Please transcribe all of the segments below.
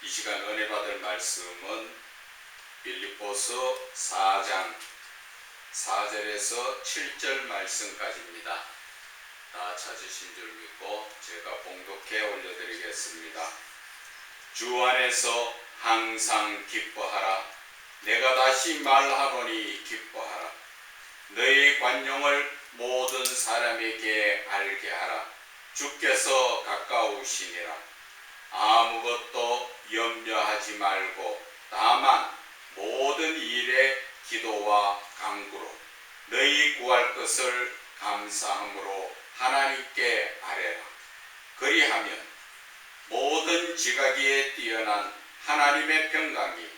이 시간 은혜 받을 말씀은 빌립보서 4장 4절에서 7절 말씀까지입니다. 다 찾으신 줄 믿고 제가 봉독해 올려드리겠습니다. 주 안에서 항상 기뻐하라. 내가 다시 말하노니 기뻐하라. 너희 관용을 모든 사람에게 알게 하라. 주께서 가까우시니라. 아무것도 염려하지 말고 다만 모든 일에 기도와 간구로 너희 구할 것을 감사함으로 하나님께 아뢰라. 그리하면 모든 지각에 뛰어난 하나님의 평강이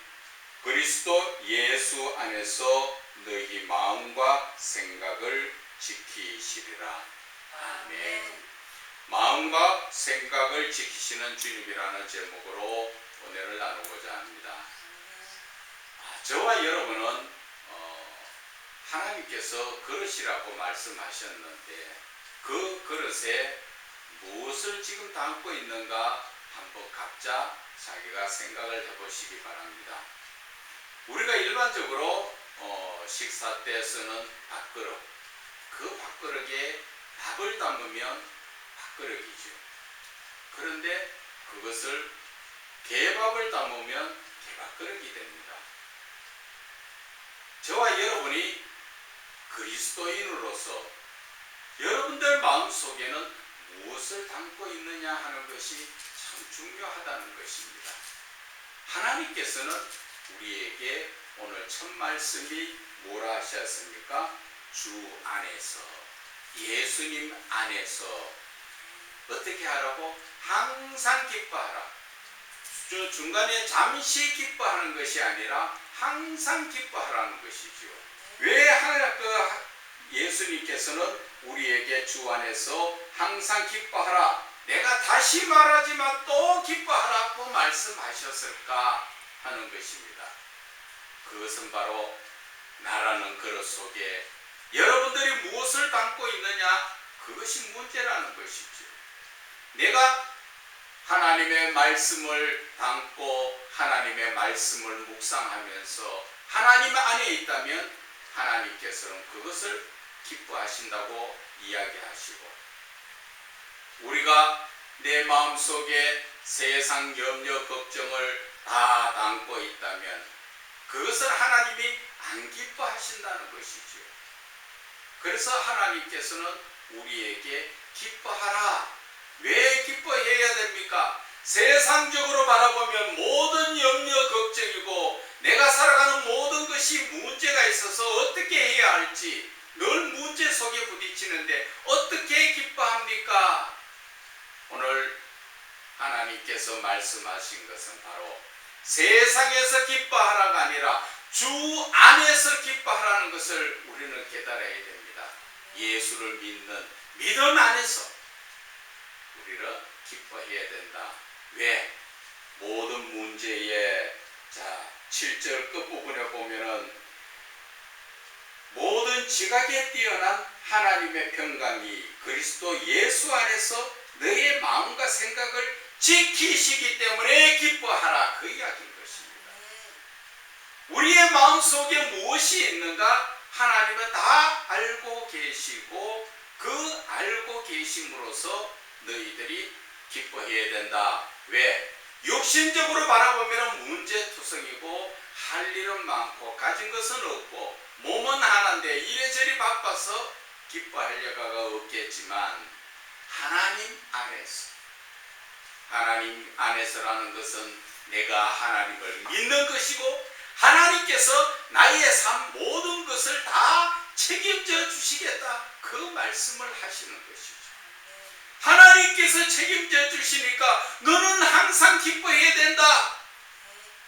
그리스도 예수 안에서 너희 마음과 생각을 지키시리라. 아멘. 마음과 생각을 지키시는 주님이라는 제목으로 은혜를 나누고자 합니다. 저와 여러분은 하나님께서 그릇이라고 말씀하셨는데 그 그릇에 무엇을 지금 담고 있는가 한번 각자 자기가 생각을 해보시기 바랍니다. 우리가 일반적으로 식사 때 쓰는 밥그릇, 그 밥그릇에 밥을 담으면 밥그릇이죠. 그런데 그것을 개밥을 담으면 개밥그릇이 됩니다. 저와 여러분이 그리스도인으로서 여러분들 마음속에는 무엇을 담고 있느냐 하는 것이 참 중요하다는 것입니다. 하나님께서는 우리에게 오늘 첫 말씀이 뭐라 하셨습니까? 주 안에서, 예수님 안에서 어떻게 하라고? 항상 기뻐하라. 저 중간에 잠시 기뻐하는 것이 아니라 항상 기뻐하라는 것이죠. 왜 예수님께서는 우리에게 주 안에서 항상 기뻐하라, 내가 다시 말하지만 또 기뻐하라고 말씀하셨을까 하는 것입니다. 그것은 바로 나라는 그릇 속에 여러분들이 무엇을 담고 있느냐, 그것이 문제라는 것이죠. 내가 하나님의 말씀을 담고 하나님의 말씀을 묵상하면서 하나님 안에 있다면 하나님께서는 그것을 기뻐하신다고 이야기하시고, 우리가 내 마음속에 세상 염려 걱정을 다 담고 있다면 그것을 하나님이 안 기뻐하신다는 것이죠. 그래서 하나님께서는 우리에게 기뻐하라. 왜 기뻐해야 됩니까? 세상적으로 바라보면 모든 염려 걱정이고 내가 살아가는 모든 것이 문제가 있어서 어떻게 해야 할지 늘 문제 속에 부딪히는데 어떻게 기뻐합니까? 오늘 하나님께서 말씀하신 것은 바로 세상에서 기뻐하라가 아니라 주 안에서 기뻐하라는 것을 우리는 깨달아야 됩니다. 예수를 믿는 믿음 안에서 우리를 기뻐해야 된다. 왜? 모든 문제에 7절 끝부분에 보면은 모든 지각에 뛰어난 하나님의 평강이 그리스도 예수 안에서 너의 마음과 생각을 지키시기 때문에 기뻐하라, 그 이야기인 것입니다. 우리의 마음속에 무엇이 있는가 하나님은 다 알고 계시고 그 알고 계심으로써 너희들이 기뻐해야 된다. 왜? 육신적으로 바라보면 문제투성이고 할 일은 많고 가진 것은 없고 몸은 하나인데 이래저래 바빠서 기뻐할 여가가 없겠지만 하나님 안에서라는 것은 내가 하나님을 믿는 것이고 하나님께서 나의 삶 모든 것을 다 책임져 주시겠다, 그 말씀을 하시는 것이죠. 하나님께서 책임져 주시니까 너는 항상 기뻐해야 된다,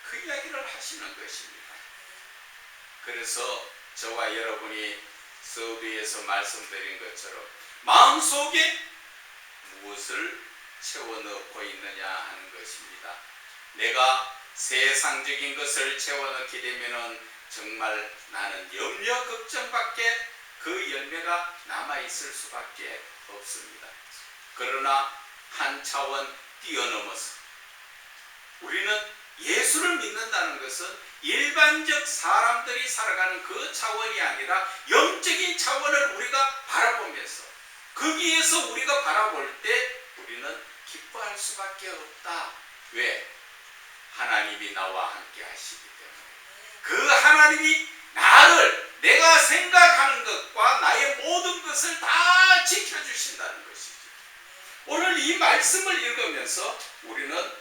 그 이야기를 하시는 것입니다. 그래서 저와 여러분이 서두에서 말씀드린 것처럼 마음속에 무엇을 채워 넣고 있느냐 하는 것입니다. 내가 세상적인 것을 채워 넣게 되면은 정말 나는 염려 걱정밖에 그 열매가 남아있을 수밖에 없습니다. 그러나 한 차원 뛰어넘어서 우리는 예수를 믿는다는 것은 일반적 사람들이 살아가는 그 차원이 아니라 영적인 차원을 우리가 바라보면서 거기에서 우리가 바라볼 때 우리는 기뻐할 수밖에 없다. 왜? 하나님이 나와 함께 하시기 때문에. 그 하나님이 나를 내가 생각하는 것과 나의 모든 것을 다 지켜주신다는 것이죠. 오늘 이 말씀을 읽으면서 우리는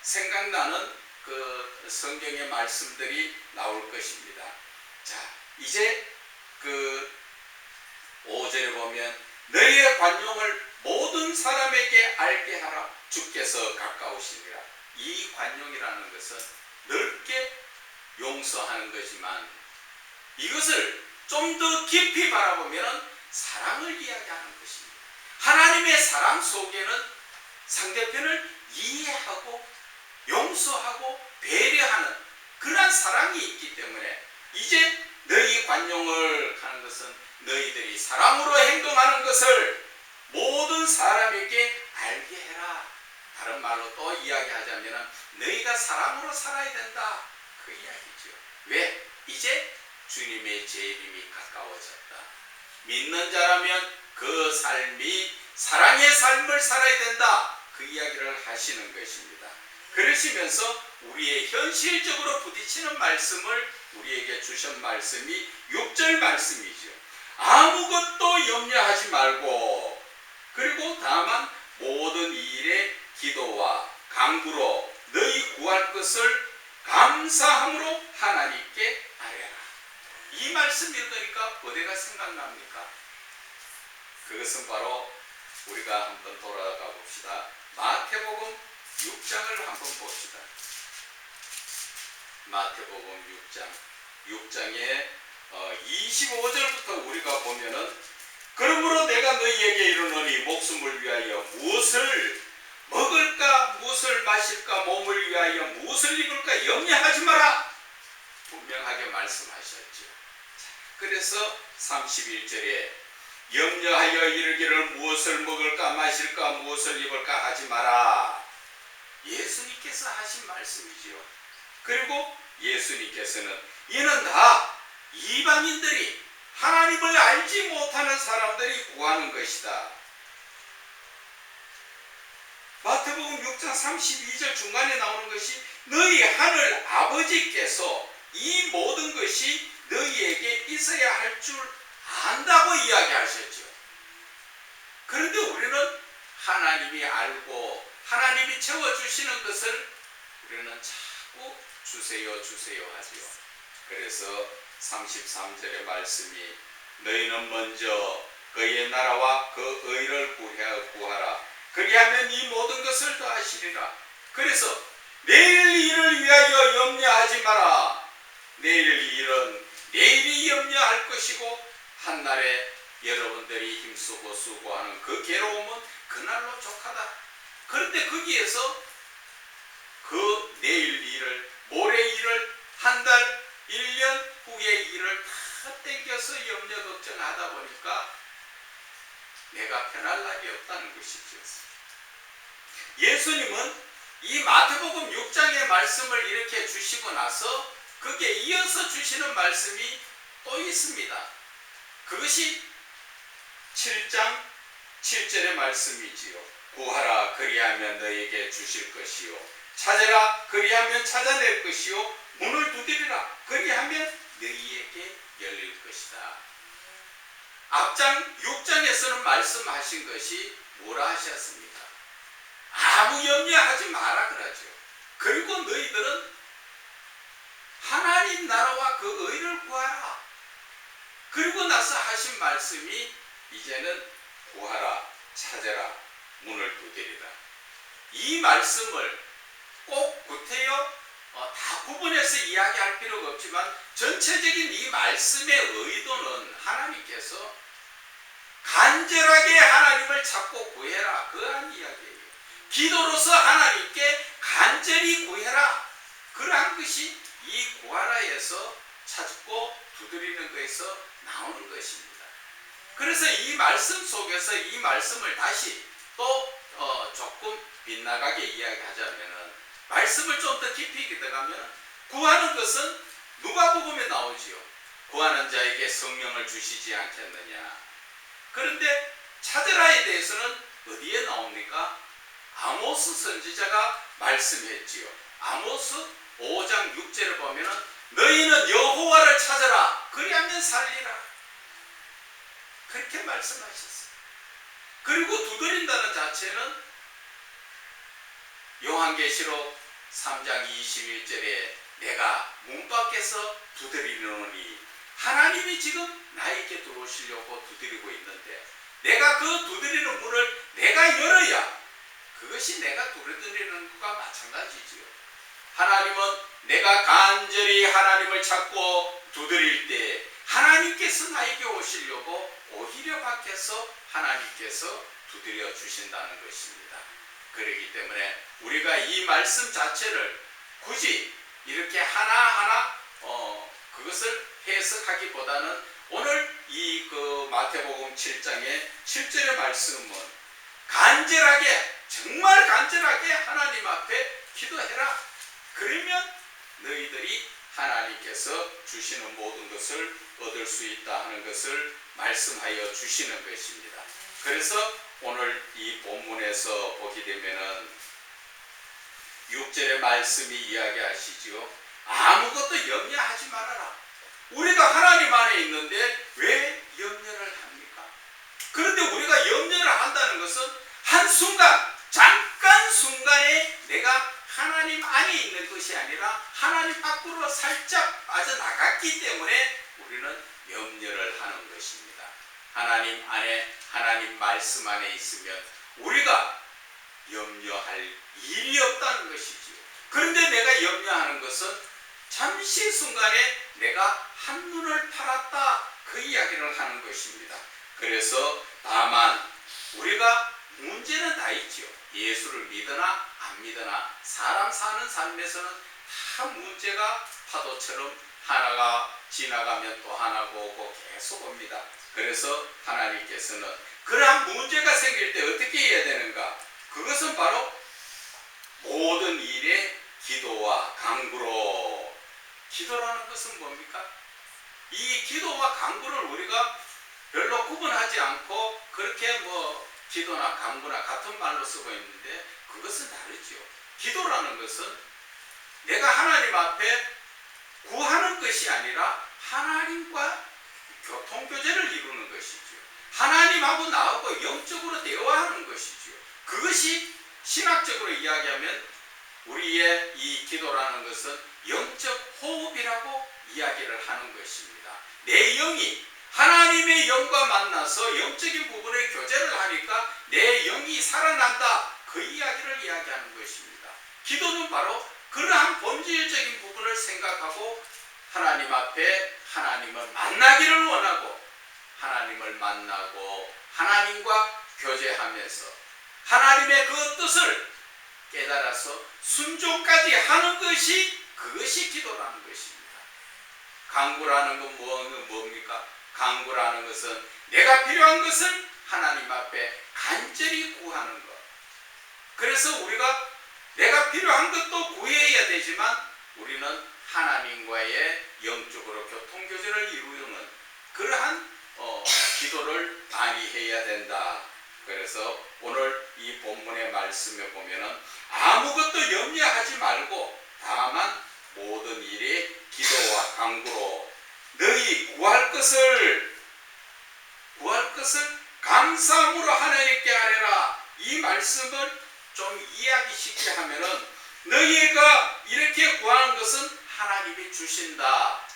생각나는 그 성경의 말씀들이 나올 것입니다. 자, 이제 그 5절에 보면 너희의 관용을 모든 사람에게 알게 하라. 주께서 가까우시니라. 이 관용이라는 것은 넓게 용서하는 거지만 이것을 좀 더 깊이 바라보면 사랑을 이야기하는 것입니다. 하나님의 사랑 속에는 상대편을 이해하고 용서하고 배려하는 그러한 사랑이 있기 때문에 이제 너희 관용을 하는 것은 너희들이 사랑으로 행동하는 것을 모든 사람에게 알게 해라. 다른 말로 또 이야기하자면 너희가 사랑으로 살아야 된다. 그 이야기죠. 왜? 이제 주님의 재림이 가까워졌다. 믿는 자라면 그 삶이 사랑의 삶을 살아야 된다. 그 이야기를 하시는 것입니다. 그러시면서 우리의 현실적으로 부딪히는 말씀을 우리에게 주신 말씀이 6절 말씀이죠. 아무것도 염려하지 말고 그리고 다만 모든 일에 기도와 간구로 너희 구할 것을 감사함으로 하나님께 아뢰라. 이 말씀 읽으니까 어디가 생각납니까? 그것은 바로 우리가 한번 돌아가 봅시다. 마태복음 6장을 한번 봅시다. 마태복음 6장의 25절부터 우리가 보면은 그러므로 내가 너희에게 이르노니 목숨을 위하여 무엇을 먹을까 무엇을 마실까 몸을 위하여 무엇을 입을까 염려하지 마라. 분명하게 말씀하셨죠. 그래서 31절에 염려하여 이르기를 무엇을 먹을까 마실까 무엇을 입을까 하지 마라. 예수님께서 하신 말씀이지요. 그리고 예수님께서는 이는 다 이방인들이 하나님을 알지 못하는 사람들이 구하는 것이다. 마태복음 6장 32절 중간에 나오는 것이 너희 하늘 아버지께서 이 모든 것이 너희에게 있어야 할 줄 안다고 이야기하셨죠. 그런데 우리는 하나님이 알고 하나님이 채워주시는 것을 우리는 자꾸 주세요 하지요. 그래서 33절의 말씀이 너희는 먼저 그의 나라와 그 의를 구하라. 그리하면 이 모든 것을 더하시리라. 그래서 내일 일을 위하여 염려하지 마라. 내일 일은 내일이 염려할 것이고 한날에 여러분들이 힘쓰고 수고하는 그 괴로움은 그날로 족하다. 그런데 거기에서 그 내일 일을 모레 일을 한 달 1년 후의 일을 다 땡겨서 염려 걱정하다 보니까 내가 편할 날이 없다는 것이죠. 예수님은 이 마태복음 6장의 말씀을 이렇게 주시고 나서 거기에 이어서 주시는 말씀이 또 있습니다. 그것이 7장 7절의 말씀이지요. 구하라 그리하면 너에게 주실 것이요 찾으라 그리하면 찾아낼 것이요 문을 두드리라 그리하면 너희에게 열릴 것이다. 앞장 6장에서는 말씀하신 것이 뭐라 하셨습니까? 아무 염려하지 마라 그러죠. 그리고 너희들은 하나님 나라와 그 의를 구하라. 그리고 나서 하신 말씀이 이제는 구하라 찾아라 문을 두드리라. 이 말씀을 꼭 구태여 다 구분해서 이야기할 필요가 없지만 전체적인 이 말씀의 의도는 하나님께서 간절하게 하나님을 찾고 구해라 그러한 이야기예요. 기도로서 하나님께 간절히 구해라. 그러한 것이 이 구하라에서 찾고 두드리는 것에서 나오는 것입니다. 그래서 이 말씀 속에서 이 말씀을 다시 또 조금 빗나가게 이야기하자면은 말씀을 좀 더 깊이 들어가면 구하는 것은 누가복음에 나오지요. 구하는 자에게 성령을 주시지 않겠느냐. 그런데 찾으라에 대해서는 어디에 나옵니까? 아모스 선지자가 말씀했지요. 아모스 5장 6절을 보면은 너희는 여호와를 찾아라. 그리하면 살리라. 그렇게 말씀하셨어요. 그리고 두드린다는 자체는 요한계시록 3장 21절에 내가 문 밖에서 두드리노니, 하나님이 지금 나에게 들어오시려고 두드리고 있는데 내가 그 두드리는 문을 내가 열어야 그것이 내가 두드리는 것과 마찬가지지요. 하나님은 내가 간절히 하나님을 찾고 두드릴 때 하나님께서 나에게 오시려고 오히려 밖에서 하나님께서 두드려 주신다는 것입니다. 그렇기 때문에 우리가 이 말씀 자체를 굳이 이렇게 하나하나 그것을 해석하기보다는 오늘 이 그 마태복음 7장의 7절의 말씀은 간절하게, 정말 간절하게 하나님 앞에 기도해라. 그러면 너희들이 하나님께서 주시는 모든 것을 얻을 수 있다 하는 것을 말씀하여 주시는 것입니다. 그래서 오늘 이 본문에서 보게 되면은 6절의 말씀이 이야기하시지요. 아무것도 염려하지 말아라. 우리가 하나님 안에 있는데 왜 염려를 합니까? 그런데 우리가 염려를 한다는 것은 한순간, 잠깐 순간에 내가 하나님 안에 있는 것이 아니라 하나님 밖으로 살짝 빠져나갔기 때문에 우리는 염려를 하는 것입니다. 하나님 안에, 하나님 말씀 안에 있으면 우리가 염려할 일이 없다는 것이지요. 그런데 내가 염려하는 것은 잠시 순간에 내가 한눈을 팔았다, 그 이야기를 하는 것입니다. 그래서 다만 우리가 문제는 다 있지요. 예수를 믿으나 안 믿으나 사람 사는 삶에서는 다 문제가 파도처럼 하나가 지나가면 또 하나가 오고 계속 옵니다. 그래서 하나님께서는 그러한 문제가 생길 때 어떻게 해야 되는가? 그것은 바로 모든 일에 기도와 간구로. 기도라는 것은 뭡니까? 이 기도와 간구를 우리가 별로 구분하지 않고 그렇게 기도나 간구나 같은 말로 쓰고 있는데 그것은 다르죠. 기도라는 것은 내가 하나님 앞에 구하는 것이 아니라 하나님과 교통교제를 이루는 것이죠. 하나님하고 나하고 영적으로 대화하는 것이죠. 그것이 신학적으로 이야기하면 우리의 이 기도라는 것은 영적 호흡이라고 이야기를 하는 것입니다. 내 영이 하나님의 영과 만나서 영적인 부분에 교제를 하니까 내 영이 살아난다, 그 이야기를 이야기하는 것입니다. 기도는 바로 그러한 본질적인 부분을 생각하고 하나님 앞에 하나님을 만나기를 원하고 하나님을 만나고 하나님과 교제하면서 하나님의 그 뜻을 깨달아서 순종까지 하는 것이, 그것이 기도라는 것입니다. 간구라는 건 뭡니까? 간구라는 것은 내가 필요한 것을 하나님 앞에 간절히 구하는 것. 그래서 우리가 내가 필요한 것도 구해야 되지만 우리는 하나님과의 영적으로 교통교제를 이루는 그러한 기도를 많이 해야 된다. 그래서 오늘 이 본문의 말씀에 보면은 아무것도 염려하지 말고 다만 모든 일에 기도와 간구로 너희 구할 것을 감사함으로 하나님께 아뢰라. 이 말씀을 좀 이해하기 쉽게 하면은 너희가 이렇게 구하는 것은 하나님이 주신다.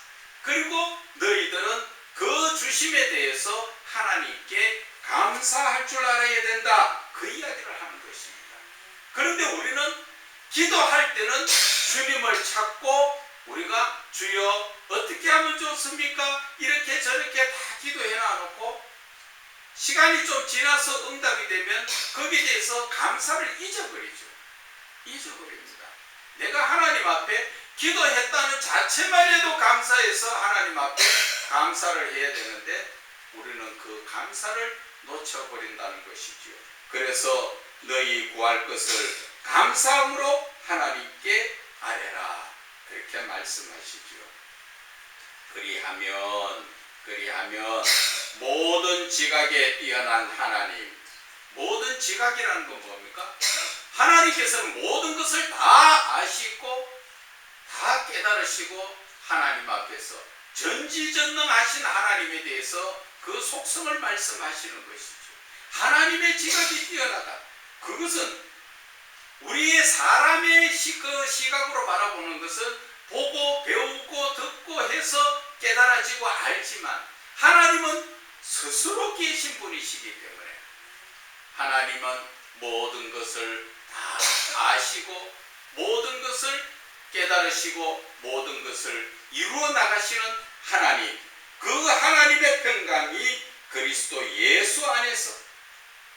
그리고 너희들은 그 주심에 대해서 하나님께 감사할 줄 알아야 된다. 그 이야기를 하는 것입니다. 그런데 우리는 기도할 때는 주님을 찾고 우리가 주여 어떻게 하면 좋습니까? 이렇게 저렇게 다 기도해 놔놓고 시간이 좀 지나서 응답이 되면 거기에 대해서 감사를 잊어버리죠. 잊어버립니다. 내가 하나님 앞에 기도했다는 자체만 해도 감사해서 하나님 앞에 감사를 해야 되는데 우리는 그 감사를 놓쳐버린다는 것이죠. 그래서 너희 구할 것을 감사함으로 하나님께 아뢰라. 그렇게 말씀하시죠. 그리하면 모든 지각에 뛰어난 하나님, 모든 지각이라는 건 뭡니까? 하나님께서는 모든 것을 다 아시고 다 깨달으시고 하나님 앞에서 전지전능하신 하나님에 대해서 그 속성을 말씀하시는 것이죠. 하나님의 지각이 뛰어나다. 그것은 우리의 사람의 그 시각으로 바라보는 것은 보고 배우고 듣고 해서 깨달아지고 알지만 하나님은 스스로 계신 분이시기 때문에 하나님은 모든 것을 다 아시고 모든 것을 깨달으시고 모든 것을 이루어 나가시는 하나님, 그 하나님의 평강이 그리스도 예수 안에서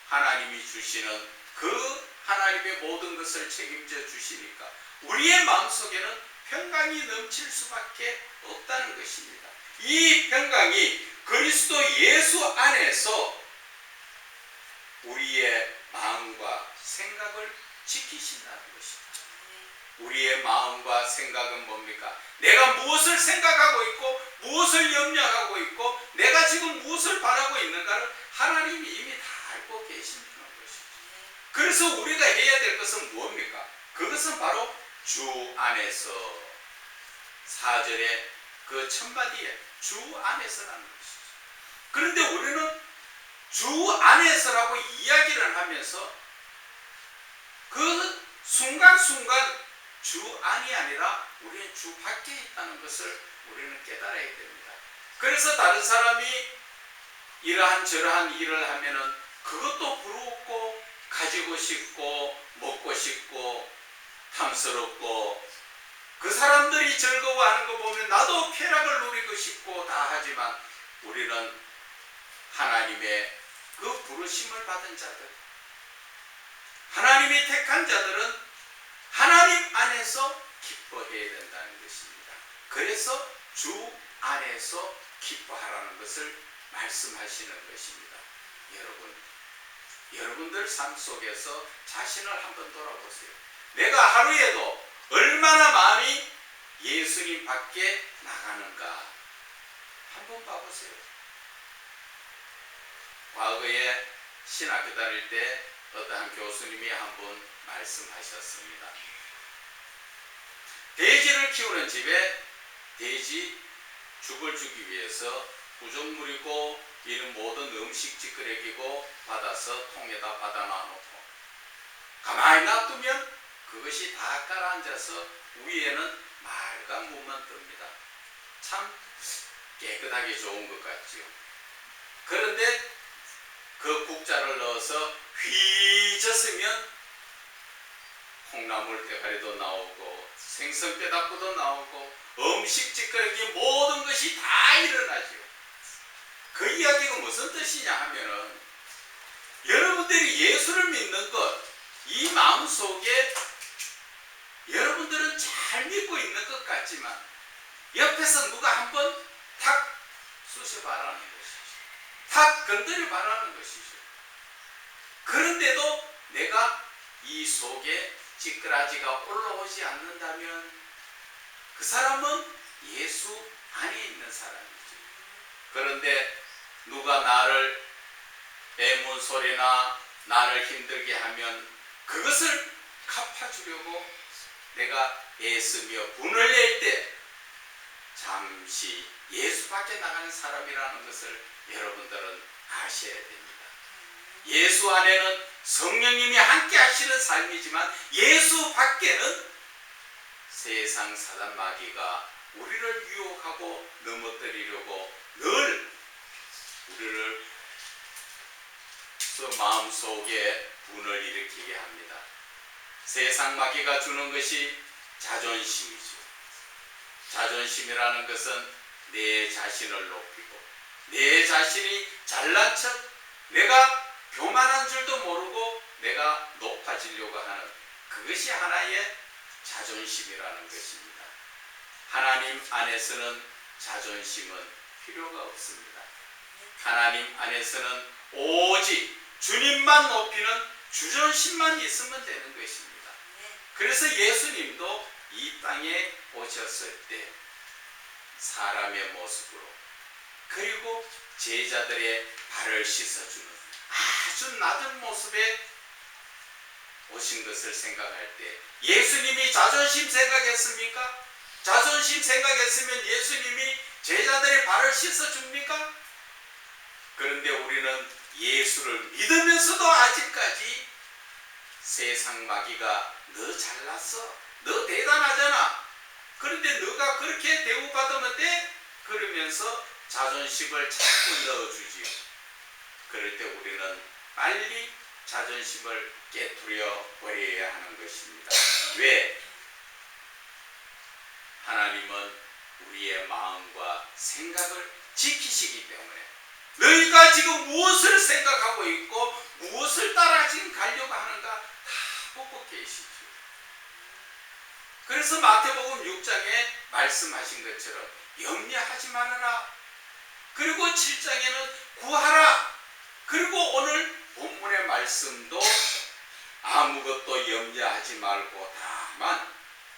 하나님이 주시는 그 하나님의 모든 것을 책임져 주시니까 우리의 마음속에는 평강이 넘칠 수밖에 없다는 것입니다. 이 평강이 그리스도 예수 안에서 우리의 마음과 생각을 지키신다는 것입니다. 우리의 마음과 생각은 뭡니까? 내가 무엇을 생각하고 있고 무엇을 염려하고 있고 내가 지금 무엇을 바라고 있는가를 하나님이 이미 다 알고 계신다는 것이죠. 그래서 우리가 해야 될 것은 무엇입니까? 그것은 바로 주 안에서, 4절의 그 첫마디에 주 안에서라는 것이죠. 그런데 우리는 주 안에서라고 이야기를 하면서 그 순간순간 주 안이 아니라 우리는 주 밖에 있다는 것을 우리는 깨달아야 됩니다. 그래서 다른 사람이 이러한 저러한 일을 하면은 그것도 부럽고 가지고 싶고 먹고 싶고 탐스럽고 그 사람들이 즐거워하는 거 보면 나도 쾌락을 누리고 싶고 다 하지만 우리는 하나님의 그 부르심을 받은 자들, 하나님이 택한 자들은 하나님 안에서 기뻐해야 된다는 것입니다. 그래서 주 안에서 기뻐하라는 것을 말씀하시는 것입니다. 여러분들 삶 속에서 자신을 한번 돌아보세요. 내가 하루에도 얼마나 많이 예수님 밖에 나가는가 한번 봐보세요. 과거에 신학교 다닐 때 어떠한 교수님이 한번 말씀하셨습니다. 돼지를 키우는 집에 돼지 죽을 주기 위해서 구정물이고 이런 모든 음식 찌끄레기고 받아서 통에다 받아 놔놓고 가만히 놔두면 그것이 다 깔아앉아서 위에는 맑은 물만 뜹니다. 참 깨끗하게 좋은 것 같지요. 그런데 그 국자를 넣어서 휘젓으면 콩나물 대가리도 나오고 생선 뼈다구도 나오고 음식 찌끄레기 모든 것이 다 일어나죠. 그 이야기가 무슨 뜻이냐 하면은 여러분들이 예수를 믿는 것, 이 마음속에 여러분들은 잘 믿고 있는 것 같지만 옆에서 누가 한번 탁 쑤셔봐라는 것이죠. 탁 건드려봐라는 것이죠. 그런데도 내가 이 속에 찌끄라지가 올라오지 않는다면 그 사람은 예수 안에 있는 사람이죠. 그런데 누가 나를 애문소리나 나를 힘들게 하면 그것을 갚아주려고 내가 애쓰며 분을 낼 때 잠시 예수 밖에 나가는 사람이라는 것을 여러분들은 아셔야 됩니다. 예수 안에는 성령님이 함께 하시는 삶이지만 예수 밖에는 세상 사단 마귀가 우리를 유혹하고 넘어뜨리려고 늘 우리를 마음속에 분을 일으키게 합니다. 세상 마귀가 주는 것이 자존심이죠. 자존심이라는 것은 내 자신을 높이고 내 자신이 잘난 척 내가 교만한 줄도 모르고 내가 높아지려고 하는 그것이 하나의 자존심이라는 것입니다. 하나님 안에서는 자존심은 필요가 없습니다. 하나님 안에서는 오직 주님만 높이는 주존심만 있으면 되는 것입니다. 그래서 예수님도 이 땅에 오셨을 때 사람의 모습으로 그리고 제자들의 발을 씻어주는 아주 낮은 모습에 오신 것을 생각할 때 예수님이 자존심 생각했습니까? 자존심 생각했으면 예수님이 제자들의 발을 씻어줍니까? 그런데 우리는 예수를 믿으면서도 아직까지 세상 마귀가 너 잘났어, 너 대단하잖아, 그런데 너가 그렇게 대우받으면 돼? 그러면서 자존심을 자꾸 넣어주지요. 그럴 때 우리는 빨리 자존심을 깨트려 버려야 하는 것입니다. 왜? 하나님은 우리의 마음과 생각을 지키시기 때문에 너희가 지금 무엇을 생각하고 있고 무엇을 따라 지금 가려고 하는가 다 보고 계시죠. 그래서 마태복음 6장에 말씀하신 것처럼 염려하지 말아라. 그리고 7장에는 구하라. 그리고 오늘 본문의 말씀도 아무것도 염려하지 말고 다만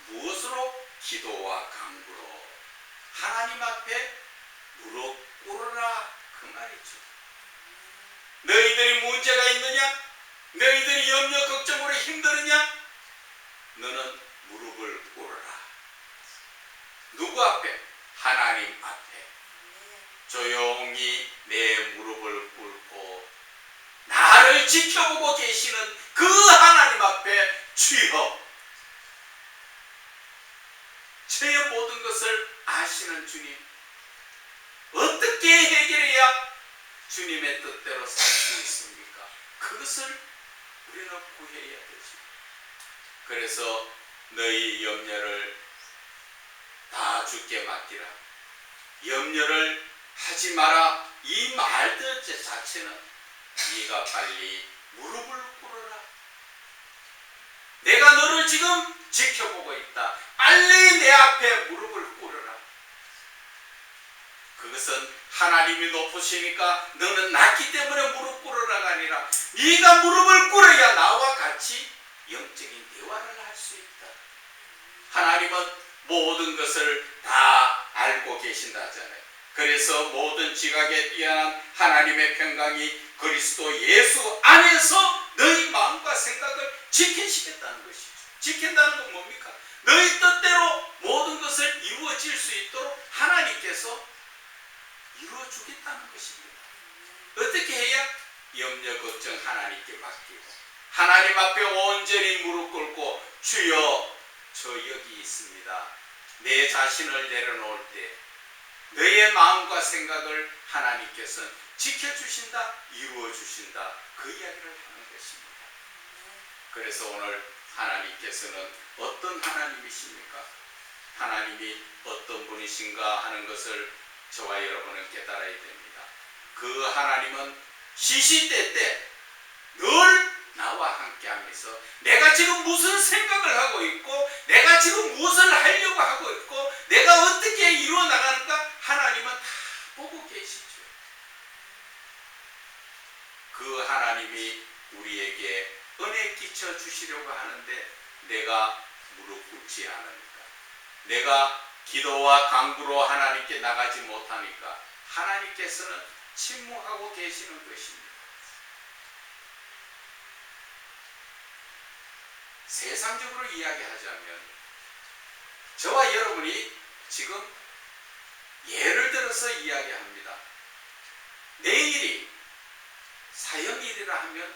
무엇으로? 기도와 간구로 하나님 앞에 무릎 꿇으라, 그 말이죠. 너희들이 문제가 있느냐? 너희들이 염려 걱정으로 힘들으냐? 너는 무릎을 꿇으라. 누구 앞에? 하나님 앞에 조용히 내 무릎을 꿇고 나를 지켜보고 계시는 그 하나님 앞에 주여, 저의 모든 것을 아시는 주님, 어떻게 해결해야 주님의 뜻대로 살 수 있습니까? 그것을 우리는 구해야 되지. 그래서 너희 염려를 다 주께 맡기라. 염려를 하지 마라. 이 말들 자체는 네가 빨리 무릎을 꿇어라. 내가 너를 지금 지켜보고 있다. 빨리 내 앞에 무릎을 꿇어라. 그것은 하나님이 높으시니까 너는 낮기 때문에 무릎 꿇으라가 아니라 네가 무릎을 꿇어야 나와 같이 영적인 대화를 할 수 있다. 하나님은 모든 것을 다 알고 계신다잖아요. 그래서 모든 지각에 뛰어난 하나님의 평강이 그리스도 예수 안에서 너희 마음과 생각을 지키시겠다는 것이죠. 지킨다는 건 뭡니까? 너희 뜻대로 모든 것을 이루어질 수 있도록 하나님께서 이루어주겠다는 것입니다. 어떻게 해야? 염려 걱정 하나님께 맡기고 하나님 앞에 온전히 무릎 꿇고 주여, 저 여기 있습니다. 내 자신을 내려놓을 때 너의 마음과 생각을 하나님께서는 지켜주신다, 이루어주신다, 그 이야기를 하는 것입니다. 그래서 오늘 하나님께서는 어떤 하나님이십니까? 하나님이 어떤 분이신가 하는 것을 저와 여러분은 깨달아야 됩니다. 그 하나님은 시시때때 늘 나와 함께하면서 내가 지금 무슨 생각을 하고 있고 내가 지금 무엇을 하려고 하고 있고 내가 어떻게 이루어 나가는가 하나님은 다 보고 계시죠. 그 하나님이 우리에게 은혜 끼쳐 주시려고 하는데 내가 무릎 꿇지 않으니까, 내가 기도와 간구로 하나님께 나가지 못하니까 하나님께서는 침묵하고 계시는 것입니다. 세상적으로 이야기하자면 저와 여러분이 지금 예를 들어서 이야기합니다. 내일이 사형일이라 하면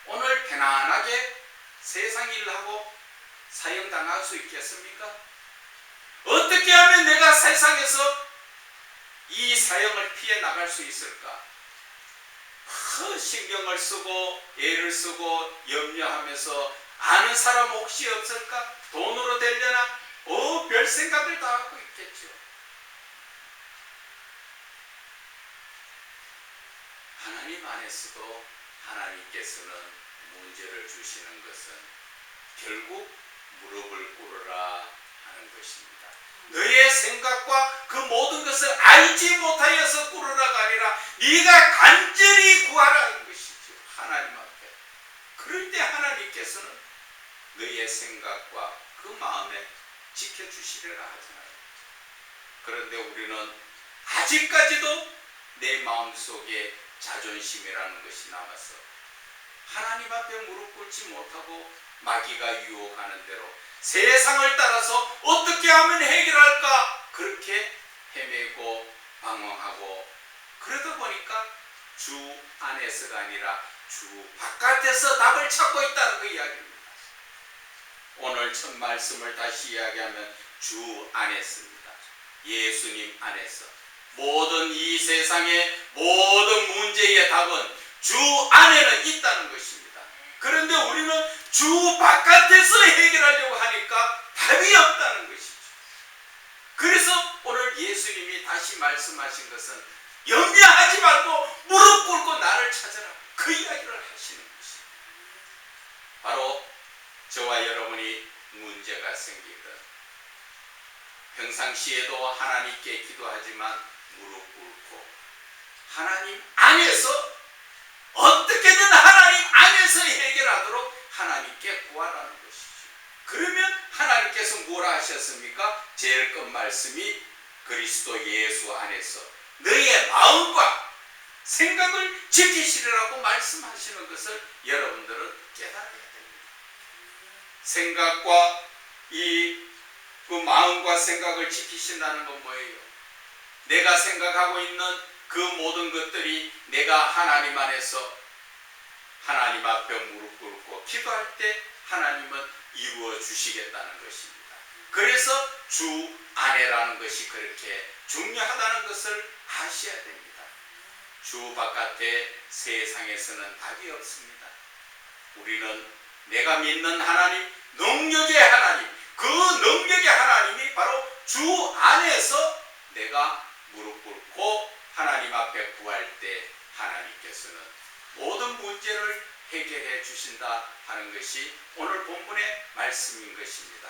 오늘 편안하게 세상 일을 하고 사형당할 수 있겠습니까? 어떻게 하면 내가 세상에서 이 사형을 피해 나갈 수 있을까? 신경을 쓰고 애를 쓰고 염려하면서 아는 사람 혹시 없을까? 돈으로 되려나? 별 생각을 다 하고 있겠죠. 하나님 안에서도 하나님께서는 문제를 주시는 것은 결국 무릎을 꿇으라 하는 것입니다. 너의 생각과 그 모든 것을 알지 못하여서 꿇으라가 아니라 네가 간절히 구하라는 것이죠. 하나님 앞에. 그럴 때 하나님께서는 너의 생각과 그 마음에 지켜주시리라 하잖아요. 그런데 우리는 아직까지도 내 마음속에 자존심이라는 것이 남아서 하나님 앞에 무릎 꿇지 못하고 마귀가 유혹하는 대로 세상을 따라서 어떻게 하면 해결할까 그렇게 헤매고 방황하고 그러다 보니까 주 안에서가 아니라 주 바깥에서 답을 찾고 있다는 그 이야기입니다. 오늘 첫 말씀을 다시 이야기하면 주 안에서입니다. 예수님 안에서 모든 이 세상의 모든 문제의 답은 주 안에는 있다는 것입니다. 그런데 우리는 주 바깥에서 해결하려고 하니까 답이 없다는 것이죠. 그래서 오늘 예수님이 다시 말씀하신 것은 염려하지 말고 무릎 꿇고 나를 찾아라, 그 이야기를 하시는 것입니다. 바로 저와 여러분이 문제가 생기든 평상시에도 하나님께 기도하지만 무릎 꿇고 하나님 안에서 어떻게든 하나님 안에서 해결하도록 하나님께 구하라는 것이죠. 그러면 하나님께서 뭐라 하셨습니까? 제일 끝 말씀이 그리스도 예수 안에서 너의 마음과 생각을 지키시리라고 말씀하시는 것을 여러분들은 깨달아야 됩니다. 생각과 그 마음과 생각을 지키신다는 건 뭐예요? 내가 생각하고 있는 그 모든 것들이 내가 하나님 안에서 하나님 앞에 무릎 꿇고 기도할 때 하나님은 이루어 주시겠다는 것입니다. 그래서 주 안에라는 것이 그렇게 중요하다는 것을 아셔야 됩니다. 주 바깥에 세상에서는 답이 없습니다. 우리는 내가 믿는 하나님, 능력의 하나님, 그 능력의 하나님이 바로 주 안에서 내가 무릎 꿇고 하나님 앞에 구할 때 하나님께서는 모든 문제를 해결해 주신다 하는 것이 오늘 본문의 말씀인 것입니다.